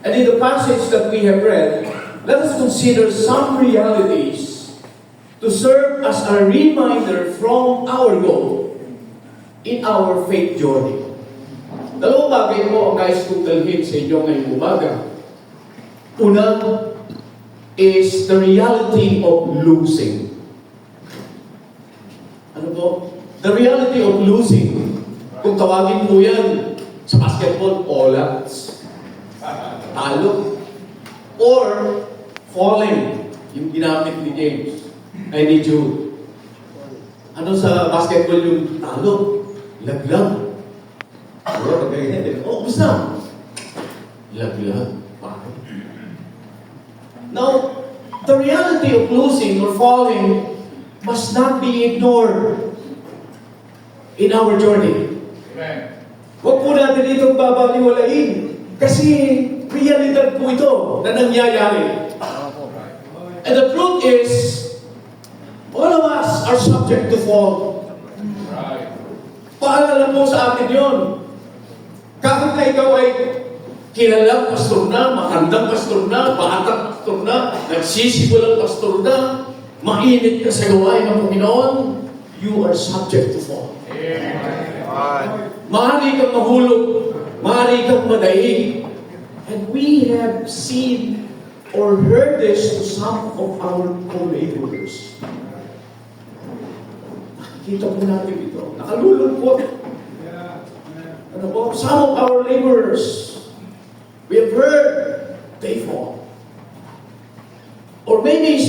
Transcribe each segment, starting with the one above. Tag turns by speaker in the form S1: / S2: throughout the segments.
S1: And in the passage that we have read, let us consider some realities to serve as a reminder from our goal in our faith journey. Dalawang bagay po ang guys kong dalhin sa inyo ngayong umaga. Una is the reality of losing. Ano po? The reality of losing. Kung tawagin po yan sa basketball, olats, talo, or falling, yung ginamit ni James, ay ni Jude. Ano sa basketball yung talo? Laglag. Basta. Laglag. Now, the reality of losing or falling must not be ignored in our journey.
S2: Amen.
S1: Huwag po natin itong babaliwalain. Kasi realidad po ito na nangyayari. And the truth is, all of us are subject to fall.
S2: Right.
S1: Paalala po sa atin yun. Kahit na ikaw ay kilalang pastor na, makandang pastor na, batang pastor na, nagsisimulang pastor na, mainit ka sa gawain ng Panginoon, you are subject to fall. Maaari kang mahulog, maaari kang madaig. And we have seen or heard this to some of our co-laborers. Nakikita po natin ito. Nakalulungkot. Ano po? Some of our laborers, we have heard they fall. Or maybe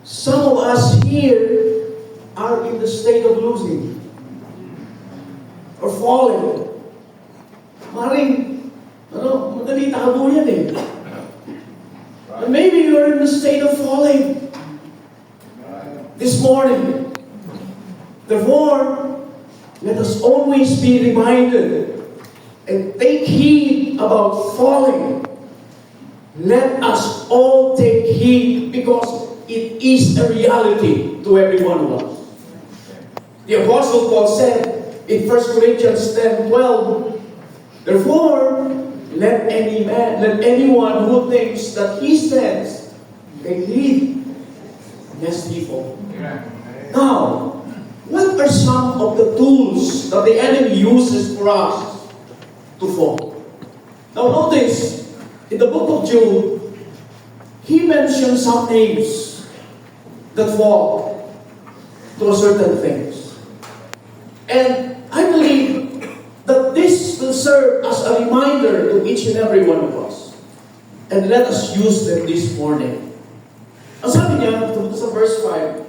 S1: some of us here are in the state of losing or falling. Maring, madali tago yan eh. And maybe you're in the state of falling this morning. Therefore, let us always be reminded and take heed about falling. Let us all take heed because it is a reality to every one of us. The Apostle Paul said in 1 Corinthians 10:12, therefore, let anyone who thinks that he stands take heed lest he fall. Now, what are some of the tools that the enemy uses for us to fall? Now notice, in the book of Jude, he mentions some names that fall to certain things. And I believe that this will serve as a reminder to each and every one of us. And let us use them this morning. Ang sabi niya, sa verse 5,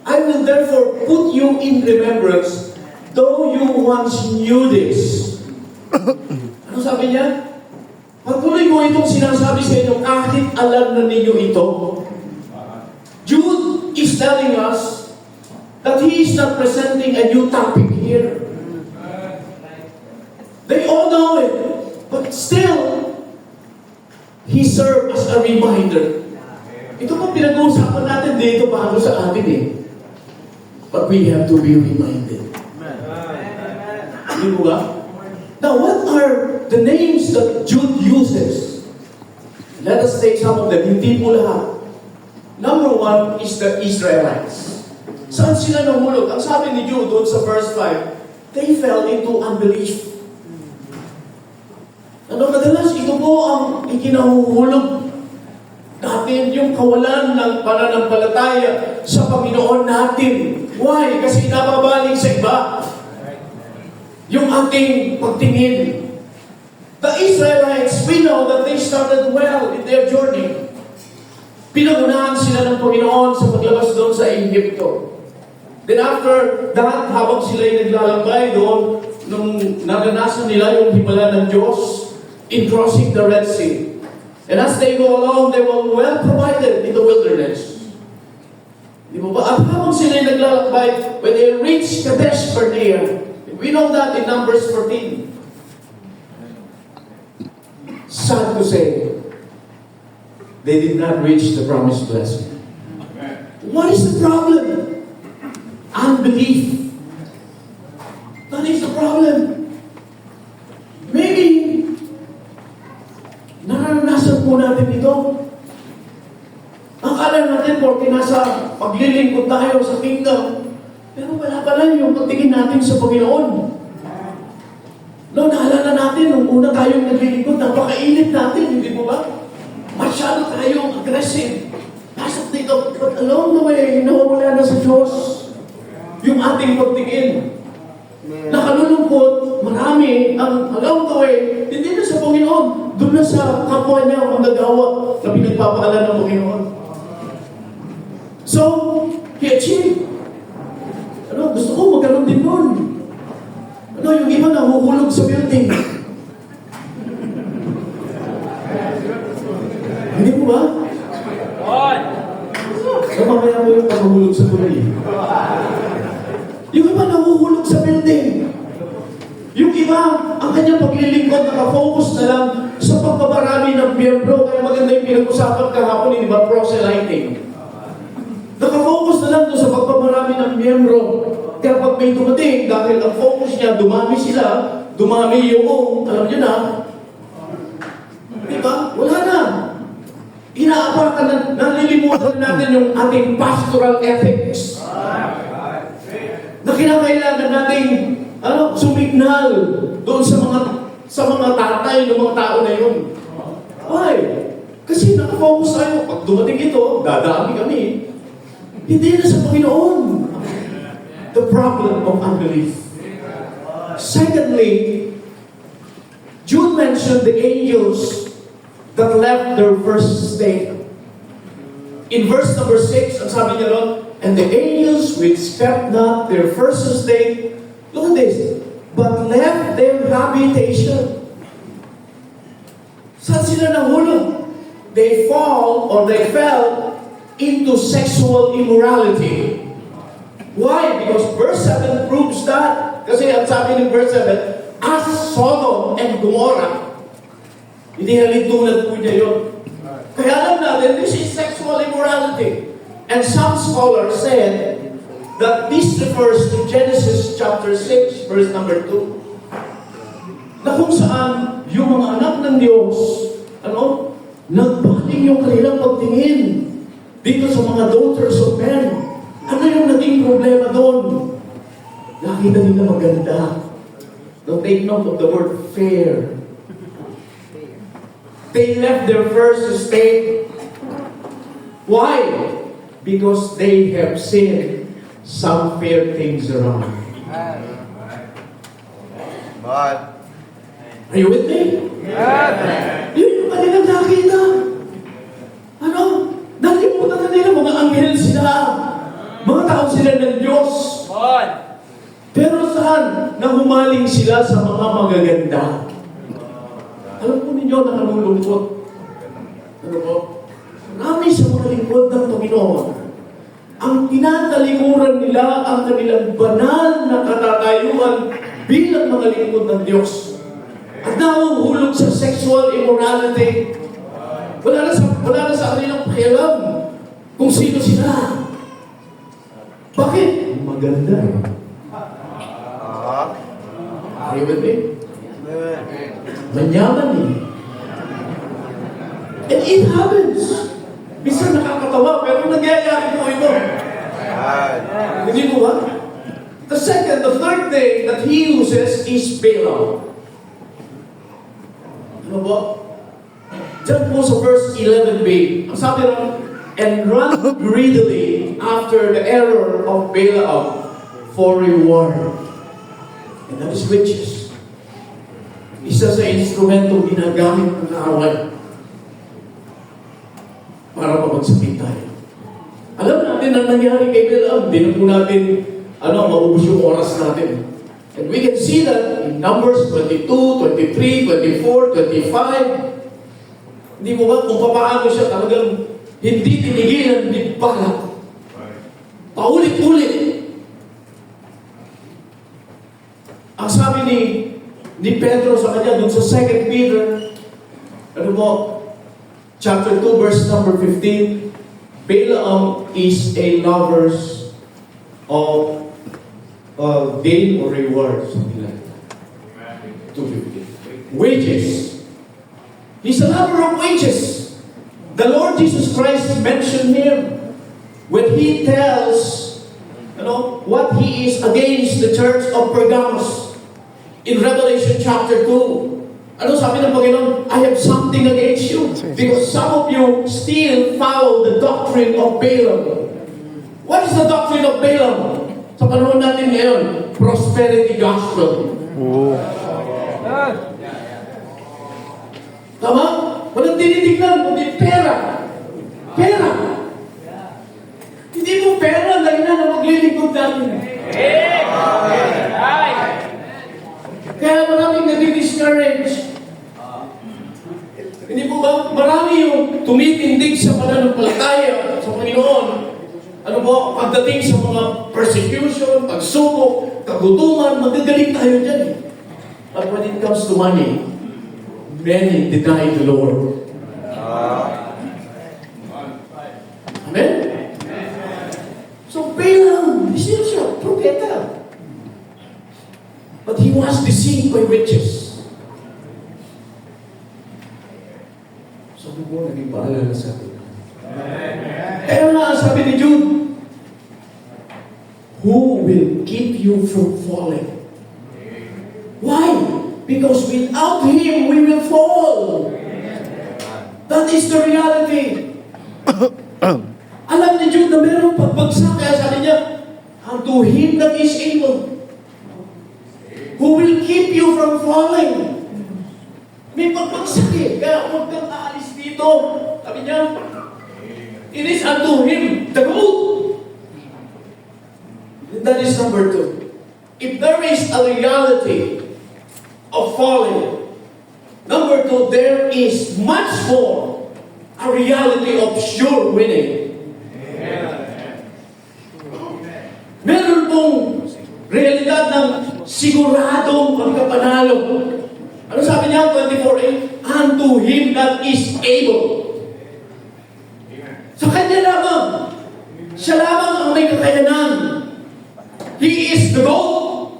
S1: I will therefore put you in remembrance, though you once knew this. Ano sabi niya? Patuloy ko itong sinasabi sa inyo kahit alam na ninyo ito. Jude is telling us that he is not presenting a new topic here. They all know it, but still, he served as a reminder. Ito po pinag-uusapan natin dito bago sa atin eh. But we have to be reminded. Hindi mo ba? Now, what are the names that Jude uses? Let us take some of them. Hindi po lahat. Number one is the Israelites. Saan sila nahulog? Ang sabi ni Jude doon sa verse 5, they fell into unbelief. Madalas ito po ang ikinahuhulog natin, yung kawalan ng pananampalataya sa Panginoon natin. Why? Kasi nababaling sa iba yung ating pagtingin. The Israelites, we know that they started well in their journey. Pinangunahan sila ng Panginoon sa paglabas doon sa Egypto. Then after that, habang sila'y naglalambay doon, nung naranasan nila yung himala ng Diyos in crossing the Red Sea. And as they go along, they were well provided in the wilderness. Di ba? At habang sila'y naglalakbay, when they reached Kadesh Barnea, we know that in Numbers 14. Sad to say, they did not reach the promised blessing. What is the problem? Unbelief. That is the problem. Maybe naranasan Naranasan po natin ito. Akala natin porque nasa paglilingkod tayo sa kingdom, pero wala pala yung pagtingin natin sa Panginoon. No, naalala natin, nung una tayong naglilingkod, napakainit natin, hindi mo ba? Masyado tayong aggressive. Pasok dito, but along the way, nawawala na sa Diyos yung ating pagtingin. Nakalulungkot, marami ang along the way, hindi na sa Panginoon, doon na sa kapwa niya, manggagawa na pinagpapaalan ng Panginoon. So, he achieved. Gusto ko magkaroon din nun. Yung iba nahuhulog sa building. Hindi mo ba? So, mamaya mo yung nahuhulog sa tuloy. Yung iba nahuhulog sa building. Yung iba, ang kanyang paglilingkod, nakafocus na lang sa pagbabarami ng miyembro. Kaya maganda yung pinag-usapan kahapon, di ba, proselyting. Nakafocus na lang doon sa pagbabarami ng miyembro. Kaya pag may dumating, dahil ang focus niya, dumami sila, dumami yung, alam niyo na, di ba? Wala na. Inaapakan na, nalilimutan natin yung ating pastoral ethics. Na kinakailangan nating sumignal doon sa mga tatay ng mga tao na yun. Why? Kasi nakafocus tayo. Pag dumating ito, dadami kami. Hindi na sa Panginoon. The problem of unbelief. Secondly, Jude mentioned the angels that left their first state. In verse number 6, ang sabi niya ron, and the angels which kept not their first estate, look at this, but left their habitation. Saan sila nahulog? They fell into sexual immorality. Why? Because verse 7 proves that. Kasi ang sabi ng verse 7, as Sodom and Gomorrah. Hindi halintulad po niya yun. Kaya alam natin, this is sexual immorality. And some scholars said that this refers to Genesis chapter 6, verse number 2. Na kung saan yung mga anak ng Diyos, nagbaling yung kanilang pagtingin dito sa mga daughters of men. Ano yung naging problema doon? Nakita nila maganda. Don't take note of the word fair. They left their first estate. Why? Because they have seen some fair things around.
S2: But,
S1: are you with me?
S2: yeah.
S1: Yun yung kanilang nakita. Nalimutan na nila, mga anghel sila. Mga tao sila ng Diyos. Pero saan? Nahumaling sila sa mga magaganda. Alam po ninyo, nakalulungkot. Ano po? Marami sa mga lingkod ng Panginoon, ang tinatalikuran nila ang kanilang banal na katatayuan bilang mga lingkod ng Diyos. At nahuhulog sa sexual immorality. Wala na sa kanilang pakialam kung sino sila. Bakit? Maganda. Are you with me? Manyaman eh. And it happens. Bisa nakakatawa, pero nagyayari po ito. Hindi mo ba? The third thing that he uses is Balaam. Ano ba? Diyan po sa verse 11b, ang sabi ron, and run greedily after the error of Balaam for reward. And that is riches. Isa sa instrumentong ginagamit ng kaaway para mapagsapit tayo. Alam natin ang nangyari kay Balaam, di na po natin maubos yung oras natin. And we can see that in Numbers 22, 23, 24, 25. Hindi mo ba kung paano siya talagang hindi tinigilan ni Balak. Paulit-ulit. Ang sabi ni Pedro sa kanya dun sa 2 Peter, chapter 2, verse number 15, Balaam is a lover of gain or reward, something like that. 2:15. Wages. He's a lover of wages. The Lord Jesus Christ mentioned him when he tells, what he is against the church of Pergamos in Revelation chapter 2. Ano sabi ng Panginoon? I have something against you because some of you still follow the doctrine of Balaam. What is the doctrine of Balaam? Sa panahon natin ngayon, prosperity gospel. Tama? Walang tinitignan, kundi pera. Pera. Hindi mo pera, dahil na maglilingkod natin. Kaya maraming nadi-discourage. Hindi po ba? Marami yung tumitindig sa pananampalataya sa Panginoon. Ano po? Pagdating sa mga persecution, pagsubok, kagutuman, magagaling tayo dyan eh. But when it comes to money, many deny the Lord. Amen? So Balaam, sino siya? Propeta. But he was deceived by riches. Sabi mo, naging bahala na sa atin. Kaya nga, sabi ni Jude, who will keep you from falling? Why? Because without Him, we will fall. That is the reality. Alam ni Jude na meron pagbagsak, kaya sabi niya, unto Him that is able, who will keep you from falling. May pagbagsak eh, kaya huwag kang aalis dito. Sabi niya, it is unto Him, the good. And that is number 2. If there is a reality of falling, number 2, there is much more a reality of sure winning. Meron pong realidad ng siguradong pagkapanalo. Ano sabi niya? 24:8, unto Him that is able. Sa Kanya lamang. Siya lamang ang may kakayanan. He is the goal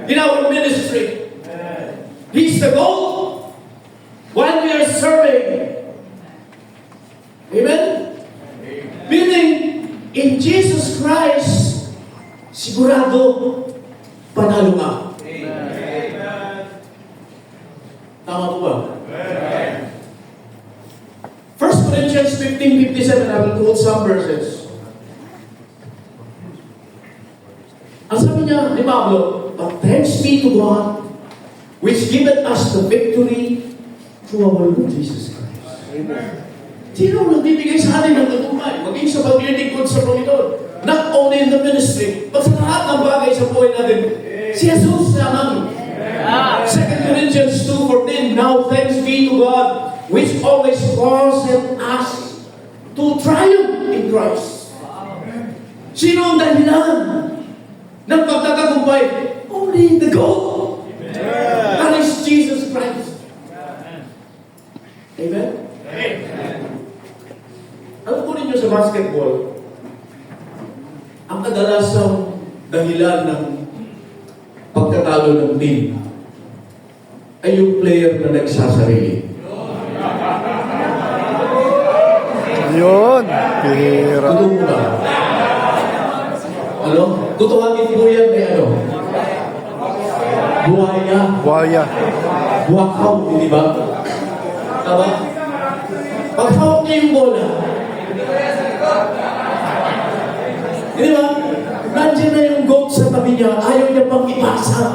S1: in our ministry. He is the goal while we are serving. Amen? Meaning, in Jesus Christ, sigurado, panalo ka. Tama po ba? 1 Corinthians 15:57, I will quote some verses. Ang sabi niya ni Pablo, but thanks be to God, which giveth us the victory through our Lord Jesus Christ. Amen. Sino ang nagbibigay sa atin ng katumbay? Maging sa paglilingkod sa Panginoon. Not only in the ministry, but sa lahat ng bagay sa buhay natin. Si Jesus naman. 2 Corinthians 2:14, now thanks be to God, which always causeth us to triumph in Christ. Sino ang dahilan ng pagtatagumpay? Only the goal. That is Jesus Christ. Amen? Alam po ninyo sa basketball, ang kadalasang dahilan ng pagkatalo ng team ay yung player na nagsasarili.
S3: Yun. Pira.
S1: Totoo mo ba? Ano? Tutuhanin po yan may ano? Buhaya.
S3: Buhaya.
S1: Buwakaw, di ba? Tama? Pag hawak niya yung bola, di ba? Nandiyan na yung goat sa tabi niya, ayaw niya pang ipasa.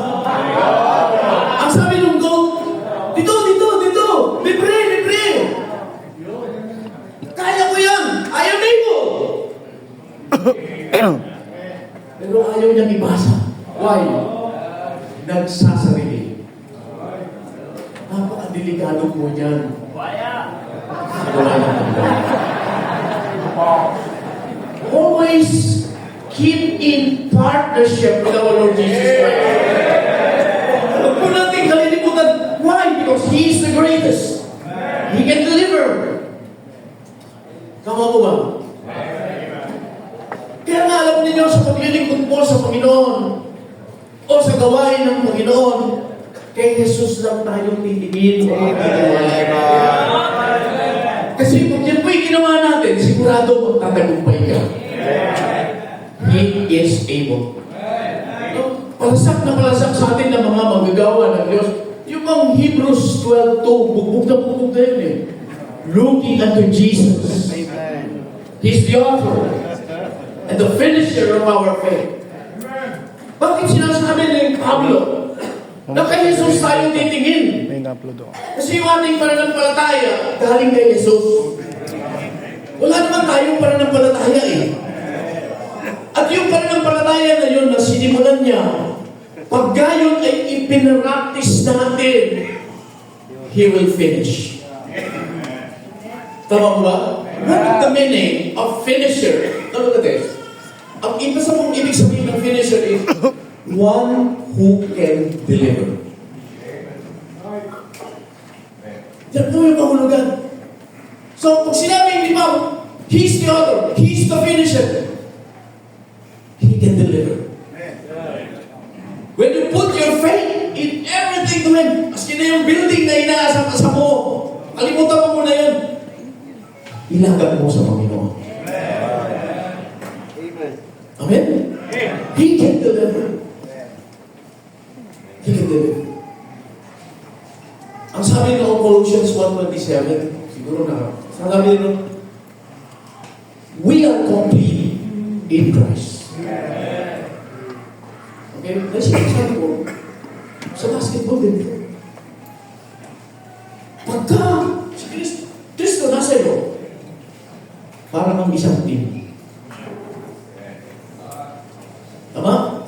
S1: Ang sabi ng goat, dito, libre. Kaya ko yan, I am able. Pero ayaw niyang ipasa. Why? Nagsasarili. Napakadelikado po niyan. Always keep in partnership with our Lord Jesus Christ. Huwag po natin kalilimutan. Why? Because He is the greatest. He can deliver. Tama po ba? Kaya nga alam ninyo sa paglilingkod po sa Panginoon o sa gawain ng Panginoon, Kay Jesus lang tayo titingin. Kasi pag yan po'y ginawa natin, sigurado magtatagumpay ka. He is able. No? Palasak na palasak sa atin ng mga magagawa ng Diyos. Yung mga Hebrews 12:2, bugbog na yun eh. Looking unto Jesus. He's the author and the finisher of our faith. Bakit sinasabi ni Pablo na kay Jesus tayo titingin?
S3: May na-upload ako.
S1: Kasi yung ating pananampalataya galing kay Jesus. Wala naman tayong pananampalataya eh. At yung pananampalataya na yun na sinimulan niya, pag gayon ay ipinractice natin, He will finish. Tama ba? What is the meaning of finisher? Look at this. Ang ibig sabihin ng finisher is one who can deliver. Yan po yung kahulugan. So, pag sinabi ni Paul, He's the author, He's the finisher, He can deliver. When you put your faith in everything to Him, maski na yung building na inaasam-asam mo, kalimutan mo muna yun. Ilagak mo sa Panginoon. Amen? He can deliver. He can deliver. Ang sabi ng Colossians 1:27, siguro na, sabi nito, we are complete in Christ. Okay? Kasi sabi ko, sa basketball din ito. Pagka si Kristo nasa iyo, parang ang isang team. Tama?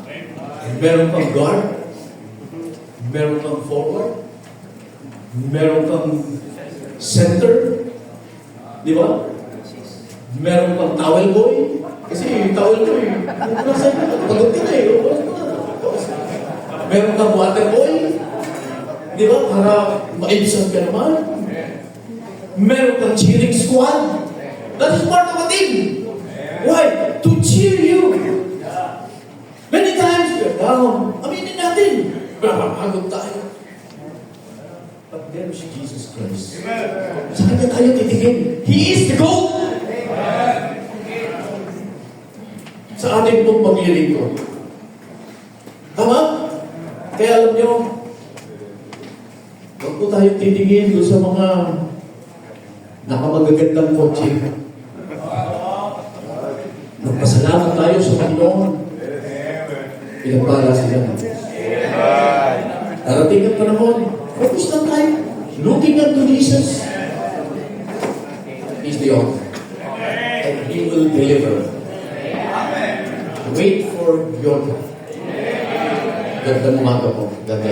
S1: Meron kang guard, meron kang forward, meron kang center, di ba? Meron kang towel boy, kasi yung towel boy, nasa pagod din eh. Meron kang water boy, di ba? Para maibsan ka naman. Meron kang cheering squad. That is part of a team. Why? To cheer you. Many times we're down. Aminin natin. Pagod tayo. But there is Jesus Christ. Sa kanya tayo titigin. He is the goal. Sa ating pong paglilingkod. Tama? Kaya alam nyo, huwag po tayo titigin doon sa mga nakamagagandang kotse. Magpasalamat tayo sa Panginoon. Pinagpala sila. Darating ang panahon. Focus lang tayo. Looking unto Jesus. He's the author. And He will deliver. Wait for your time. Ganda umaga po. Ganda.